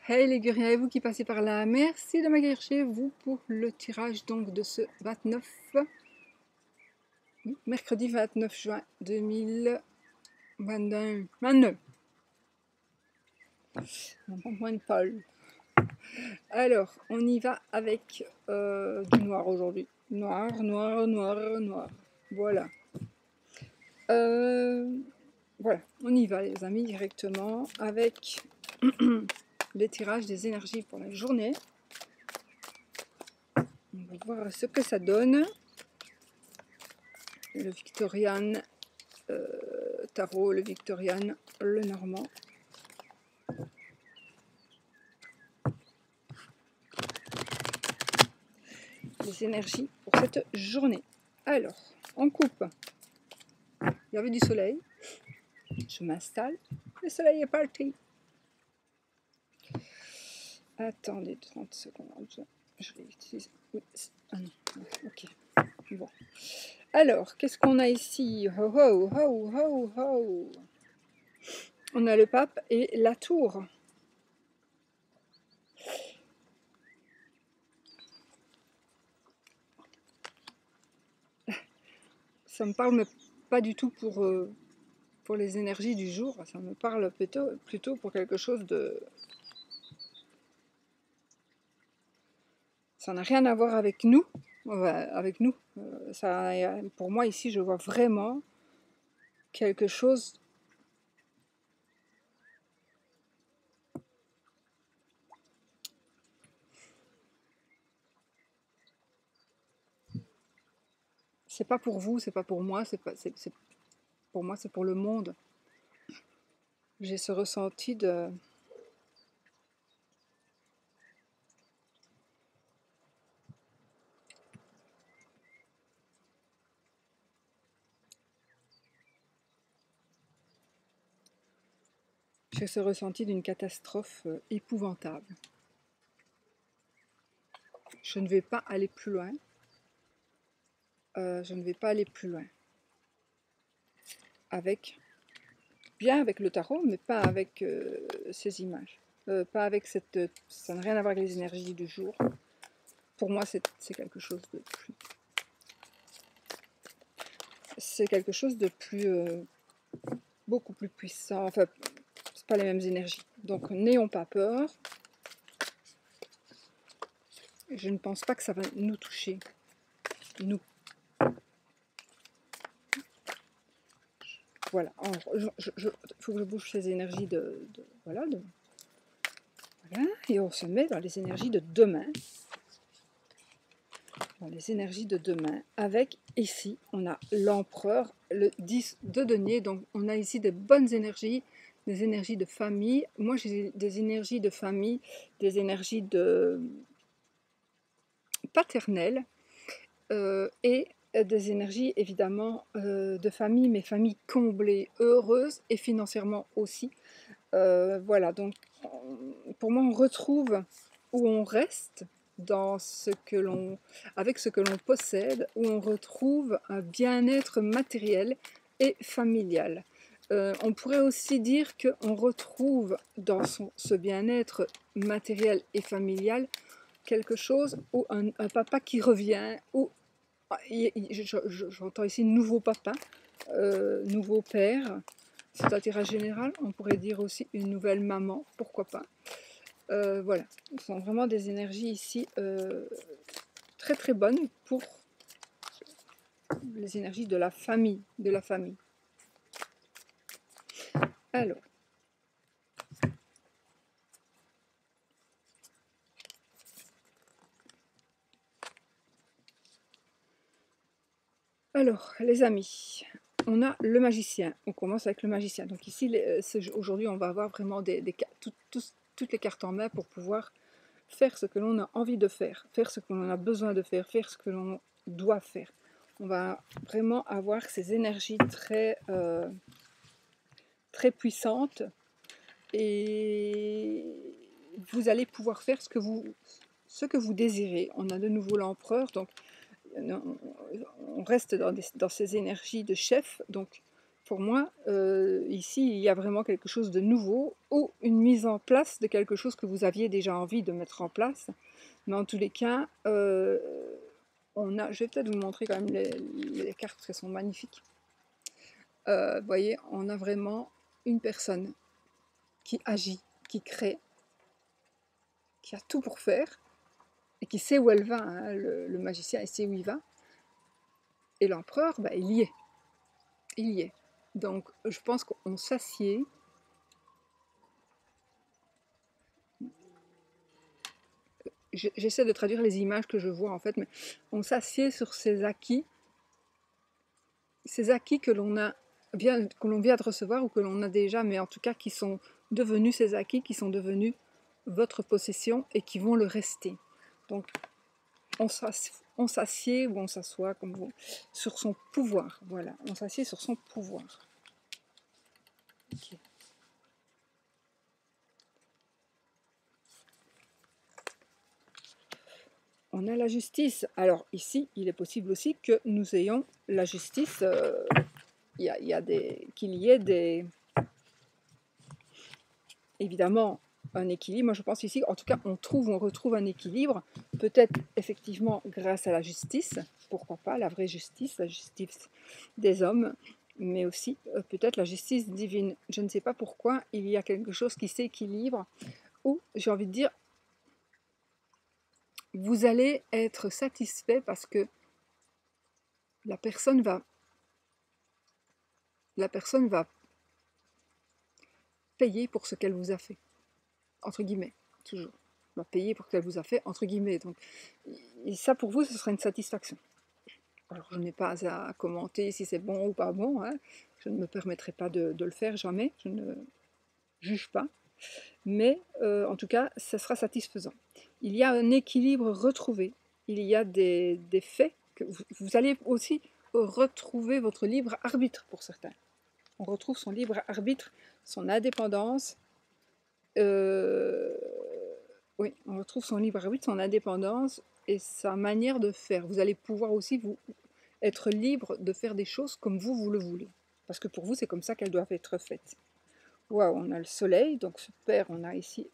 Hey les Guriens et vous qui passez par là, merci de m'accueillir chez vous pour le tirage donc de ce 29, mercredi 29 juin 2022. Moins de Paul. Alors, on y va avec du noir aujourd'hui. Noir. Voilà. Voilà, on y va les amis directement avec les tirages des énergies pour la journée. On va voir ce que ça donne. Le Victorian Tarot, le Victorian, le Normand. Les énergies pour cette journée. Alors, on coupe. Il y avait du soleil. Je m'installe. Le soleil est parti. Attendez 30 secondes. Je vais utiliser. Ah non, ok. Bon. Alors, qu'est-ce qu'on a ici? Ho ho ho ho ho. On a le pape et la tour. Ça me parle pas du tout pour les énergies du jour. Ça me parle plutôt pour quelque chose de... Ça n'a rien à voir avec nous. Pour moi, ici, je vois vraiment quelque chose... C'est pas pour vous, c'est pas pour moi, pour moi, c'est pour le monde. J'ai ce ressenti de... J'ai ce ressenti d'une catastrophe épouvantable. Je ne vais pas aller plus loin. Je ne vais pas aller plus loin. Bien avec le tarot, mais pas avec ces images. Pas avec cette... Ça n'a rien à voir avec les énergies du jour. Pour moi, c'est quelque chose de plus... C'est quelque chose de plus... beaucoup plus puissant. Enfin, c'est pas les mêmes énergies. Donc, n'ayons pas peur. Je ne pense pas que ça va nous toucher. Nous. Voilà. Il faut que je bouge ces énergies voilà. Voilà. Et on se met dans les énergies de demain. Dans les énergies de demain. Avec, ici, on a l'empereur, le 10 de denier. Donc, on a ici des bonnes énergies, des énergies de famille. Moi, j'ai des énergies de famille, des énergies de paternelle et des énergies, évidemment, de famille, mais famille comblée, heureuse et financièrement aussi. Voilà, donc, pour moi, on retrouve où on reste dans avec ce que l'on possède, où on retrouve un bien-être matériel et familial. On pourrait aussi dire qu'on retrouve dans ce bien-être matériel et familial quelque chose, ou un papa qui revient, ou j'entends ici nouveau papa, nouveau père. C'est un tirage général, on pourrait dire aussi une nouvelle maman, pourquoi pas. Voilà, ce sont vraiment des énergies ici très très bonnes pour les énergies de la famille. Alors, les amis, on a le magicien. On commence avec le magicien. Donc ici, aujourd'hui, on va avoir vraiment toutes les cartes en main pour pouvoir faire ce que l'on a envie de faire ce que l'on a besoin de faire ce que l'on doit faire. On va vraiment avoir ces énergies très, très puissantes et vous allez pouvoir faire ce que vous désirez. On a de nouveau l'empereur, donc on reste dans ces énergies de chef, donc pour moi, ici, il y a vraiment quelque chose de nouveau ou une mise en place de quelque chose que vous aviez déjà envie de mettre en place. Mais en tous les cas, je vais peut-être vous montrer quand même les cartes parce qu'elles sont magnifiques. Vous voyez, on a vraiment une personne qui agit, qui crée, qui a tout pour faire et qui sait où elle va, hein. Le magicien, il sait où il va. Et l'empereur, bah, il y est. Il y est. Donc, je pense qu'on s'assied. J'essaie de traduire les images que je vois, en fait, mais on s'assied sur ces acquis que l'on vient de recevoir ou que l'on a déjà, mais en tout cas qui sont devenus ces acquis, qui sont devenus votre possession et qui vont le rester. Donc, on s'assied ou on s'assoit, comme vous, sur son pouvoir. Voilà, on s'assied sur son pouvoir. Okay. On a la justice. Alors ici, il est possible aussi que nous ayons la justice, qu'il y ait des... Évidemment, un équilibre. Moi, je pense ici, en tout cas, on retrouve un équilibre, peut-être effectivement grâce à la justice, pourquoi pas, la vraie justice, la justice des hommes, mais aussi peut-être la justice divine. Je ne sais pas pourquoi, il y a quelque chose qui s'équilibre, ou j'ai envie de dire, vous allez être satisfait parce que la personne va payer pour ce qu'elle vous a fait, entre guillemets, toujours. Va payer pour ce qu'elle vous a fait, entre guillemets. Donc, et ça, pour vous, ce sera une satisfaction. Alors, je n'ai pas à commenter si c'est bon ou pas bon, hein. Je ne me permettrai pas de le faire, jamais. Je ne juge pas. Mais, en tout cas, ça sera satisfaisant. Il y a un équilibre retrouvé. Il y a des faits que vous allez aussi retrouver votre libre arbitre pour certains. On retrouve son libre arbitre, son indépendance. Oui, on retrouve son libre arbitre, son indépendance et sa manière de faire. Vous allez pouvoir aussi être libre de faire des choses comme vous le voulez. Parce que pour vous, c'est comme ça qu'elles doivent être faites. Waouh, on a le soleil, donc super, on a ici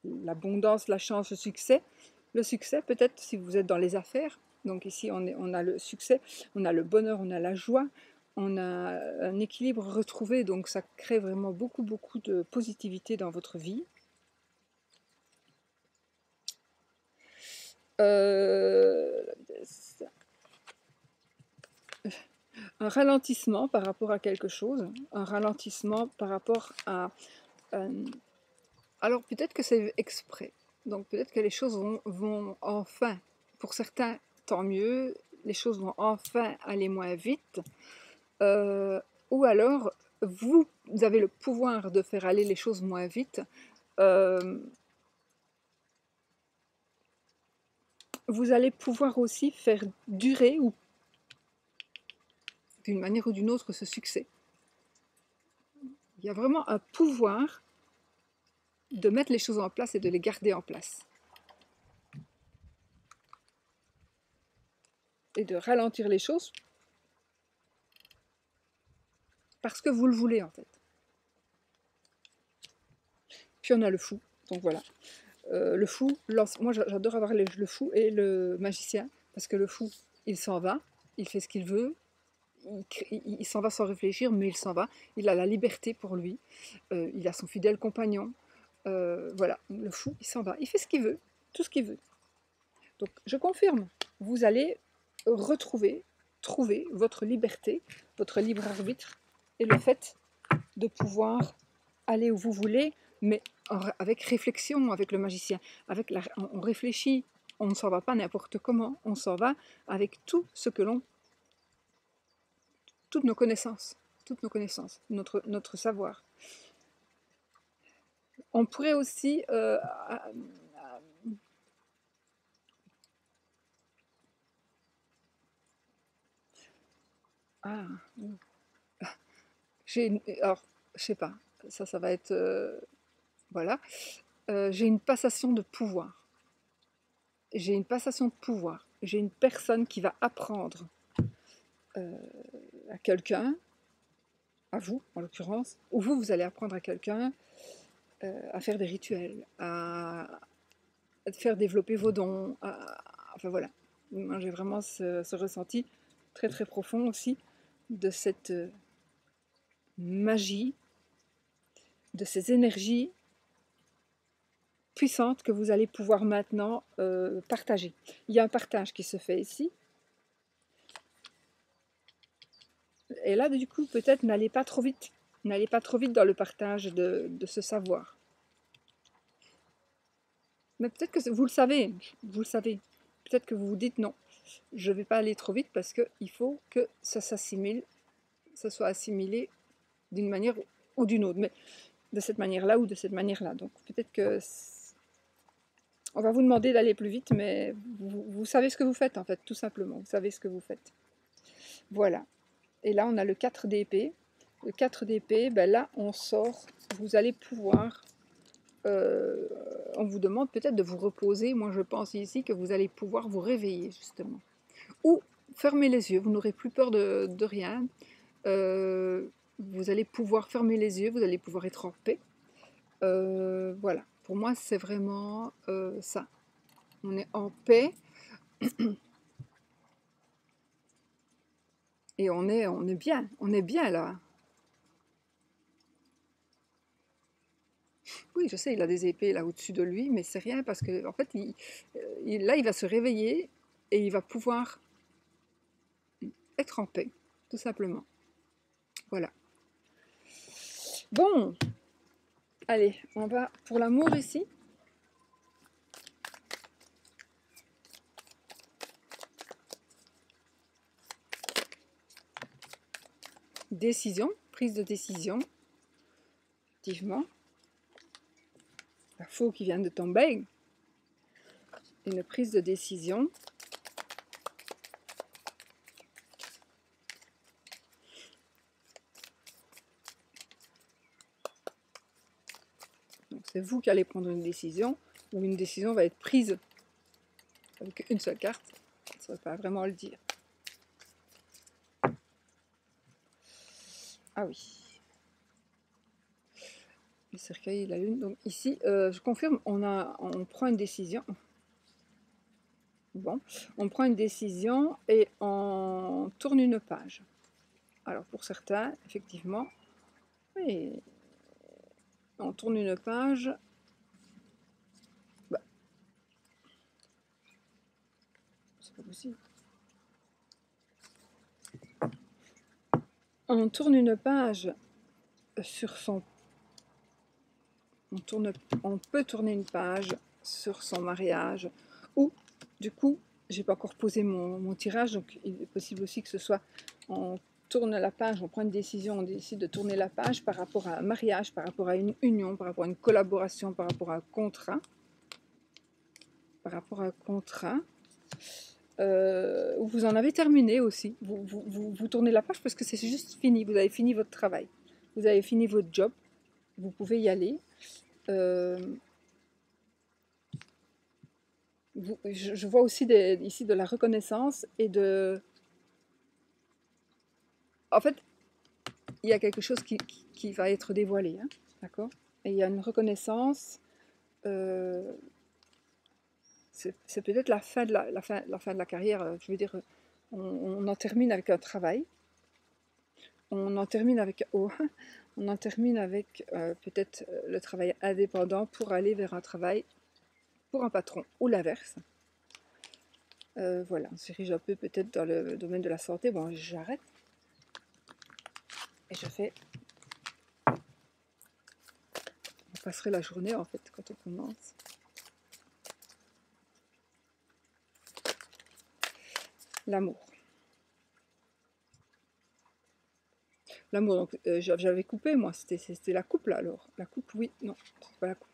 l'abondance, la chance, le succès. Le succès, peut-être si vous êtes dans les affaires, donc ici on a le succès, on a le bonheur, on a la joie, on a un équilibre retrouvé, donc ça crée vraiment beaucoup de positivité dans votre vie. Un ralentissement par rapport à quelque chose, un ralentissement par rapport à... alors peut-être que c'est exprès, donc peut-être que les choses vont enfin, pour certains, tant mieux, les choses vont enfin aller moins vite, ou alors vous avez le pouvoir de faire aller les choses moins vite. Vous allez pouvoir aussi faire durer, ou d'une manière ou d'une autre, ce succès. Il y a vraiment un pouvoir de mettre les choses en place et de les garder en place. Et de ralentir les choses parce que vous le voulez, en fait. Puis on a le fou, donc voilà. Le fou, moi j'adore avoir le fou et le magicien, parce que le fou, il s'en va, il fait ce qu'il veut, il s'en va sans réfléchir, mais il s'en va, il a la liberté pour lui, il a son fidèle compagnon, voilà, le fou, il s'en va, il fait ce qu'il veut, tout ce qu'il veut. Donc je confirme, vous allez trouver votre liberté, votre libre arbitre, et le fait de pouvoir aller où vous voulez, mais avec réflexion, avec le magicien. On réfléchit, on ne s'en va pas n'importe comment, on s'en va avec tout ce que toutes nos connaissances, notre savoir. On pourrait aussi... alors, je sais pas, ça va être... voilà. J'ai une passation de pouvoir. J'ai une passation de pouvoir. J'ai une personne qui va apprendre à quelqu'un, à vous en l'occurrence, ou vous allez apprendre à quelqu'un à faire des rituels, à faire développer vos dons, enfin voilà. Moi j'ai vraiment ce ressenti très très profond aussi de cette magie, de ces énergies puissantes que vous allez pouvoir maintenant partager. Il y a un partage qui se fait ici. Et là, du coup, peut-être n'allez pas trop vite. N'allez pas trop vite dans le partage de ce savoir. Mais peut-être que vous le savez, vous le savez. Peut-être que vous vous dites non, je ne vais pas aller trop vite parce qu'il faut que ça s'assimile, ça soit assimilé d'une manière ou d'une autre. Mais de cette manière-là ou de cette manière-là. Donc peut-être que on va vous demander d'aller plus vite, mais vous savez ce que vous faites en fait, tout simplement. Vous savez ce que vous faites. Voilà. Et là, on a le 4 d'épée. Le 4 d'épée, ben là, on sort. Vous allez pouvoir... on vous demande peut-être de vous reposer. Moi, je pense ici que vous allez pouvoir vous réveiller, justement. Ou fermer les yeux. Vous n'aurez plus peur de rien. Vous allez pouvoir fermer les yeux. Vous allez pouvoir être en paix. Voilà. Pour moi, c'est vraiment ça. On est en paix. Et on est bien là. Oui, je sais, il a des épées là au-dessus de lui, mais c'est rien parce que en fait, là, il va se réveiller et il va pouvoir être en paix, tout simplement. Voilà. Bon, allez, on va pour l'amour ici. Décision, prise de décision, effectivement. La faux qui vient de tomber. Une prise de décision. C'est vous qui allez prendre une décision, ou une décision va être prise avec une seule carte. Ça ne saurait pas vraiment le dire. Ah oui. Le cercueil et la lune. Donc ici, je confirme, on prend une décision. Bon, on prend une décision et on tourne une page. Alors pour certains, effectivement, oui, on tourne une page. Bah, c'est pas possible. On tourne une page sur son... On peut tourner une page sur son mariage. Ou, du coup, j'ai pas encore posé mon tirage, donc il est possible aussi que ce soit... On tourne la page, on prend une décision, on décide de tourner la page par rapport à un mariage, par rapport à une union, par rapport à une collaboration, par rapport à un contrat. Par rapport à un contrat. Vous en avez terminé aussi. Vous tournez la page parce que c'est juste fini. Vous avez fini votre travail. Vous avez fini votre job. Vous pouvez y aller. Je vois aussi ici de la reconnaissance et de... En fait, il y a quelque chose qui va être dévoilé. Hein, d'accord. Et il y a une reconnaissance. C'est peut-être la fin de la fin de la carrière. Je veux dire, on en termine avec un travail. On en termine avec... Oh, on en termine avec peut-être le travail indépendant pour aller vers un travail pour un patron ou l'inverse. Voilà, on se dirige un peu peut-être dans le domaine de la santé. Bon, j'arrête et je fais... On passerait la journée en fait quand on commence. L'amour. L'amour, donc j'avais coupé moi, c'était la coupe là alors. La coupe, oui, non, c'est pas la coupe.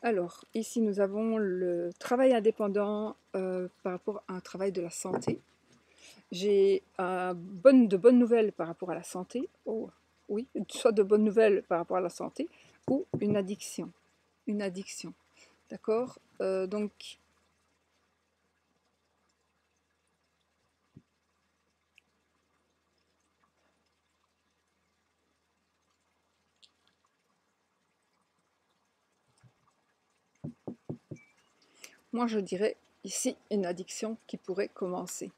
Alors, ici nous avons le travail indépendant par rapport à un travail de la santé. J'ai de bonnes nouvelles par rapport à la santé. Oh, oui, soit de bonnes nouvelles par rapport à la santé ou une addiction. Une addiction. D'accord. Donc, moi je dirais ici une addiction qui pourrait commencer.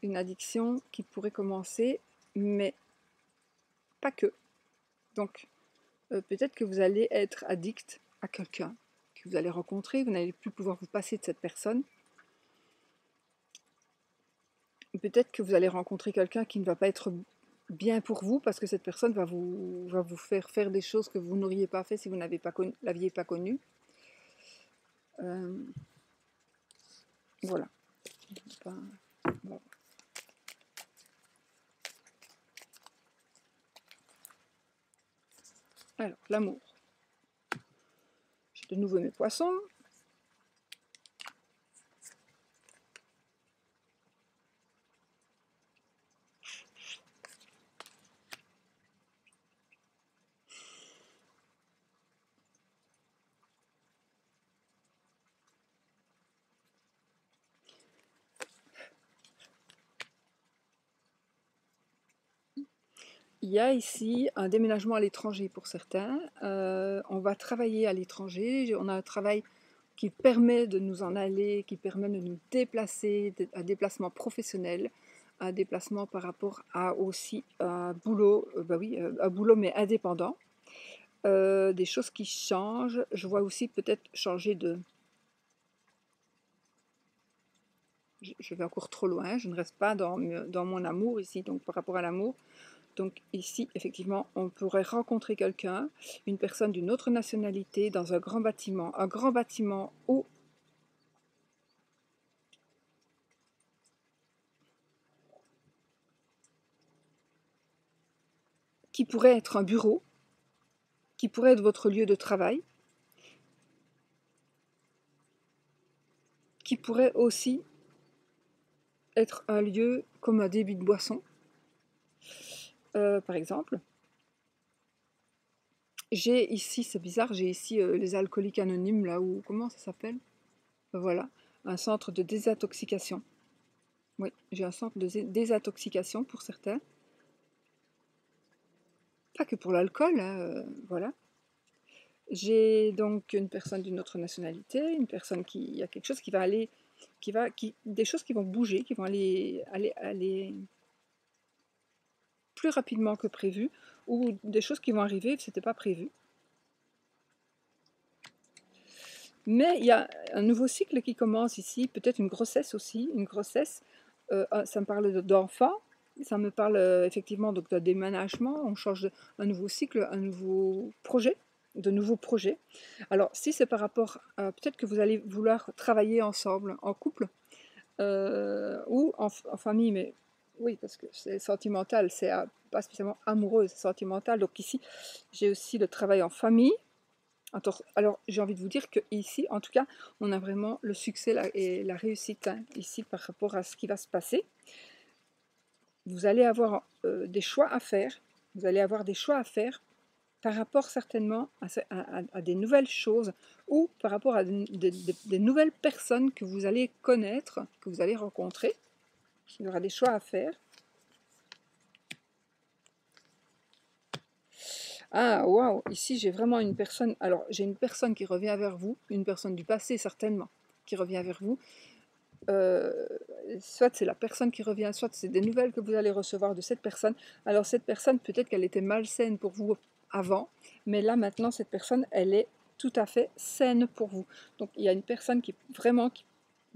Une addiction qui pourrait commencer, mais pas que. Donc, peut-être que vous allez être addict à quelqu'un que vous allez rencontrer, vous n'allez plus pouvoir vous passer de cette personne. Peut-être que vous allez rencontrer quelqu'un qui ne va pas être bien pour vous parce que cette personne va vous faire des choses que vous n'auriez pas fait si vous l'aviez pas connu. Voilà. Bon. Alors, l'amour. J'ai de nouveau mes poissons. Il y a ici un déménagement à l'étranger pour certains. On va travailler à l'étranger. On a un travail qui permet de nous en aller, qui permet de nous déplacer, un déplacement professionnel, un déplacement par rapport à aussi un boulot, un boulot mais indépendant. Des choses qui changent. Je vois aussi peut-être changer de... Je vais encore trop loin, je ne reste pas dans mon amour ici, donc par rapport à l'amour. Donc ici, effectivement, on pourrait rencontrer quelqu'un, une personne d'une autre nationalité, dans un grand bâtiment où qui pourrait être un bureau, qui pourrait être votre lieu de travail, qui pourrait aussi être un lieu comme un débit de boisson, par exemple. J'ai ici, c'est bizarre, j'ai ici les alcooliques anonymes, là où, comment ça s'appelle? Voilà, un centre de désintoxication. Oui, j'ai un centre de désintoxication pour certains. Pas que pour l'alcool, hein, voilà. J'ai donc une personne d'une autre nationalité, une personne qui, il y a quelque chose qui va aller, des choses qui vont bouger, qui vont aller plus rapidement que prévu, ou des choses qui vont arriver et que c'était pas prévu. Mais il y a un nouveau cycle qui commence ici, peut-être une grossesse aussi, une grossesse. Ça me parle d'enfants, ça me parle effectivement donc d'un déménagement, on change un nouveau cycle, un nouveau projet, de nouveaux projets. Alors si c'est par rapport, peut-être que vous allez vouloir travailler ensemble, en couple, ou en famille, mais oui, parce que c'est sentimental, c'est pas spécialement amoureux, c'est sentimental. Donc ici, j'ai aussi le travail en famille. Alors, j'ai envie de vous dire qu'ici, en tout cas, on a vraiment le succès et la réussite, hein, ici par rapport à ce qui va se passer. Vous allez avoir des choix à faire. Vous allez avoir des choix à faire par rapport certainement à des nouvelles choses ou par rapport à des nouvelles personnes que vous allez connaître, que vous allez rencontrer. Il y aura des choix à faire. Ah, waouh! Ici, j'ai vraiment une personne. Alors, j'ai une personne qui revient vers vous, une personne du passé certainement, qui revient vers vous. Euh, Soit c'est la personne qui revient, soit c'est des nouvelles que vous allez recevoir de cette personne. Alors, cette personne, peut-être qu'elle était malsaine pour vous avant, mais là, maintenant, cette personne, elle est tout à fait saine pour vous. Donc, il y a une personne qui vraiment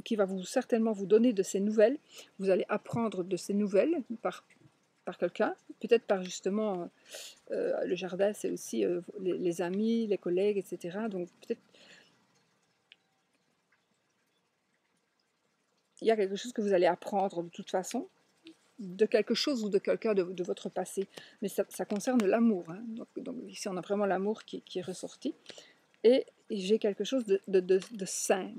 qui va certainement vous donner de ces nouvelles. Vous allez apprendre de ces nouvelles par quelqu'un, peut-être par justement le jardin, c'est aussi les amis, les collègues, etc. Donc peut-être il y a quelque chose que vous allez apprendre de toute façon, de quelque chose ou de quelqu'un de votre passé. Mais ça concerne l'amour. Hein. Donc ici, on a vraiment l'amour qui est ressorti. Et j'ai quelque chose de sain.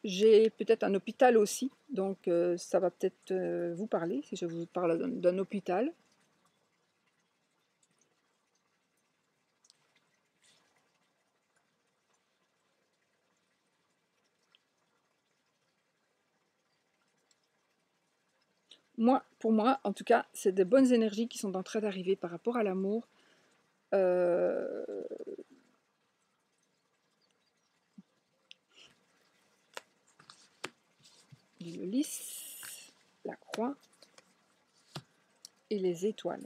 J'ai peut-être un hôpital aussi, donc ça va peut-être vous parler, si je vous parle d'un hôpital. Pour moi, en tout cas, c'est de bonnes énergies qui sont en train d'arriver par rapport à l'amour. Euh, le lys, la croix et les étoiles.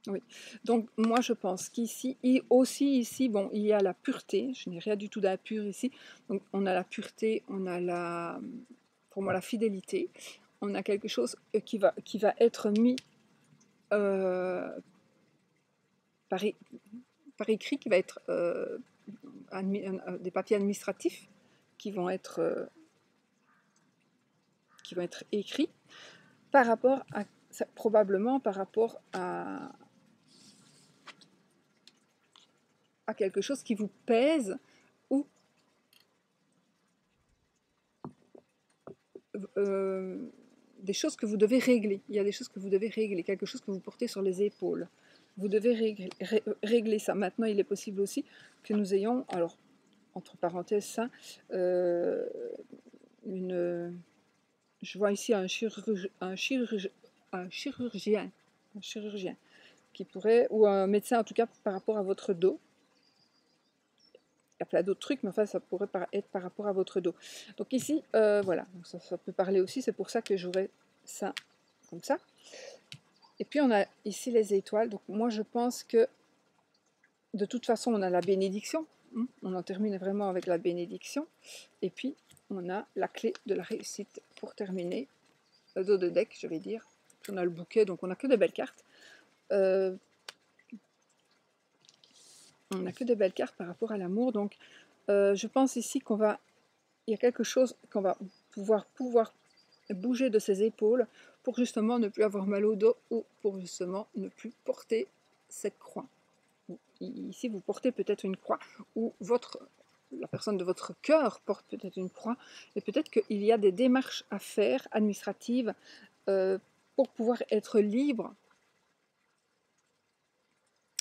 Oui, donc moi je pense qu'ici, et aussi ici, bon, il y a la pureté, je n'ai rien du tout d'impur ici, donc on a la pureté, on a la, pour moi la fidélité, on a quelque chose qui va être mis par, par écrit, qui va être des papiers administratifs qui vont être écrits par rapport à, probablement par rapport à quelque chose qui vous pèse ou des choses que vous devez régler. Il y a des choses que vous devez régler, quelque chose que vous portez sur les épaules. Vous devez régler ça. Maintenant, il est possible aussi que nous ayons, alors, entre parenthèses, ça, je vois ici un chirurgien qui pourrait, ou un médecin en tout cas, par rapport à votre dos. Il y a plein d'autres trucs, mais enfin, ça pourrait être par rapport à votre dos. Donc ici, voilà, donc ça peut parler aussi, c'est pour ça que j'aurais ça comme ça. Et puis on a ici les étoiles, donc moi je pense que de toute façon on a la bénédiction, on en termine vraiment avec la bénédiction, et puis on a la clé de la réussite pour terminer, le dos de deck je vais dire, puis on a le bouquet, donc on n'a que de belles cartes. On n'a que de belles cartes par rapport à l'amour, donc je pense ici qu'on va, il y a quelque chose qu'on va pouvoir bouger de ses épaules pour justement ne plus avoir mal au dos ou pour justement ne plus porter cette croix. Ici, vous portez peut-être une croix ou la personne de votre cœur porte peut-être une croix et peut-être qu'il y a des démarches à faire administratives pour pouvoir être libre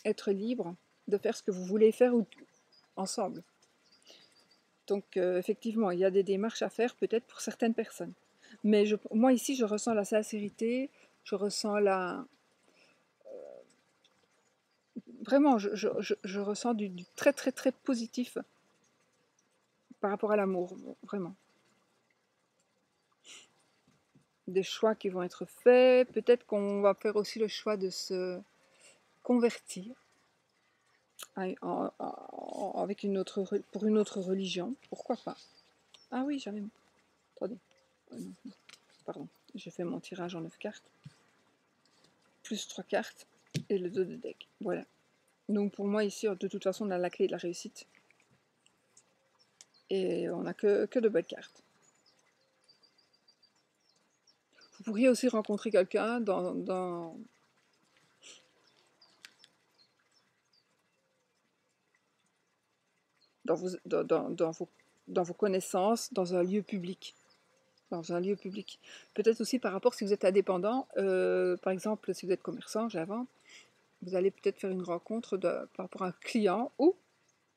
de faire ce que vous voulez faire ensemble. Donc effectivement, il y a des démarches à faire peut-être pour certaines personnes. Mais moi ici, je ressens la sincérité, je ressens vraiment, je ressens du très très très positif par rapport à l'amour, vraiment. Des choix qui vont être faits, peut-être qu'on va faire aussi le choix de se convertir avec pour une autre religion, pourquoi pas. Ah oui, j'avais... Attendez, pardon, j'ai fait mon tirage en 9 cartes. Plus 3 cartes et le dos de deck, voilà. Donc pour moi ici, de toute façon, on a la clé de la réussite. Et on n'a que de belles cartes. Vous pourriez aussi rencontrer quelqu'un dans vos connaissances, dans un lieu public. Dans un lieu public. Peut-être aussi par rapport, si vous êtes indépendant, par exemple, si vous êtes commerçant, j'avance, vous allez peut-être faire une rencontre par rapport à un client ou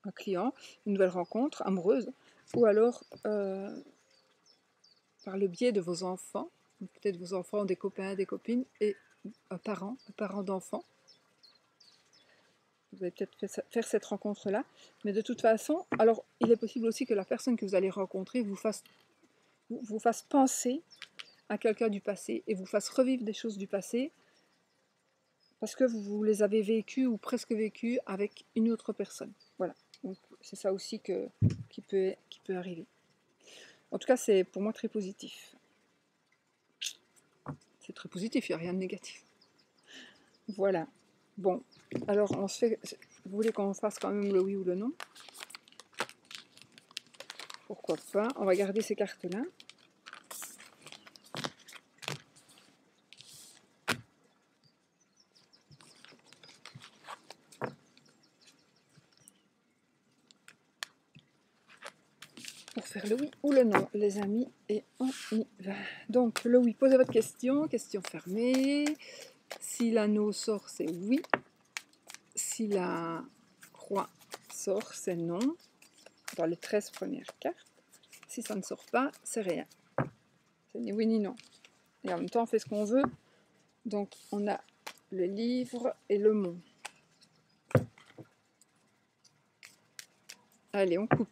une nouvelle rencontre amoureuse, ou alors par le biais de vos enfants, peut-être vos enfants ont des copains, des copines, et un parent d'enfant. Vous allez peut-être faire cette rencontre-là, mais de toute façon, alors il est possible aussi que la personne que vous allez rencontrer vous fasse penser à quelqu'un du passé et vous fasse revivre des choses du passé parce que vous les avez vécues ou presque vécues avec une autre personne. Voilà, donc c'est ça aussi qui peut arriver. En tout cas, c'est pour moi très positif. C'est très positif, il n'y a rien de négatif. Voilà. Bon, alors on se fait... Vous voulez qu'on fasse quand même le oui ou le non? Pourquoi pas? On va garder ces cartes-là. Pour faire le oui ou le non, les amis, et on y va. Donc, le oui, posez votre question, question fermée. Si l'anneau sort, c'est oui. Si la croix sort, c'est non. Dans les 13 premières cartes. Si ça ne sort pas, c'est rien. C'est ni oui ni non. Et en même temps, on fait ce qu'on veut. Donc, on a le livre et le mont. Allez, on coupe.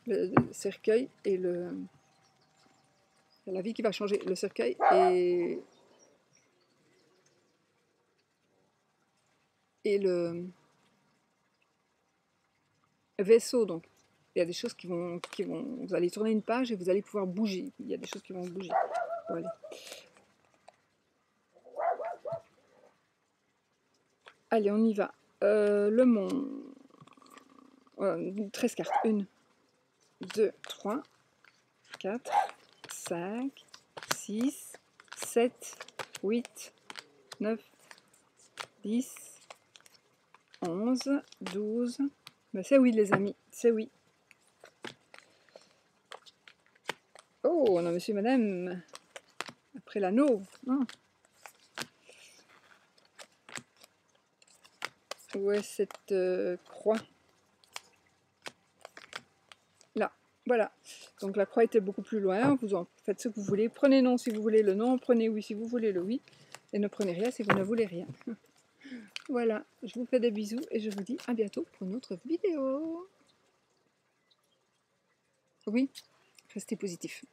le cercueil et le... C'est la vie qui va changer. Le cercueil et le vaisseau, donc. Il y a des choses qui vont... Vous allez tourner une page et vous allez pouvoir bouger. Il y a des choses qui vont bouger. Voilà. Allez, on y va. Le monde. 13 cartes. 1, 2, 3, 4, 5, 6, 7, 8, 9, 10, 11, 12. Ben c'est oui, les amis, c'est oui. Oh, on a monsieur et madame. Après l'anneau. Hein. Où est cette croix? Là, voilà. Donc la croix était beaucoup plus loin. Vous en faites ce que vous voulez. Prenez non si vous voulez le non. Prenez oui si vous voulez le oui. Et ne prenez rien si vous ne voulez rien. Voilà, je vous fais des bisous et je vous dis à bientôt pour une autre vidéo. Oui, restez positifs.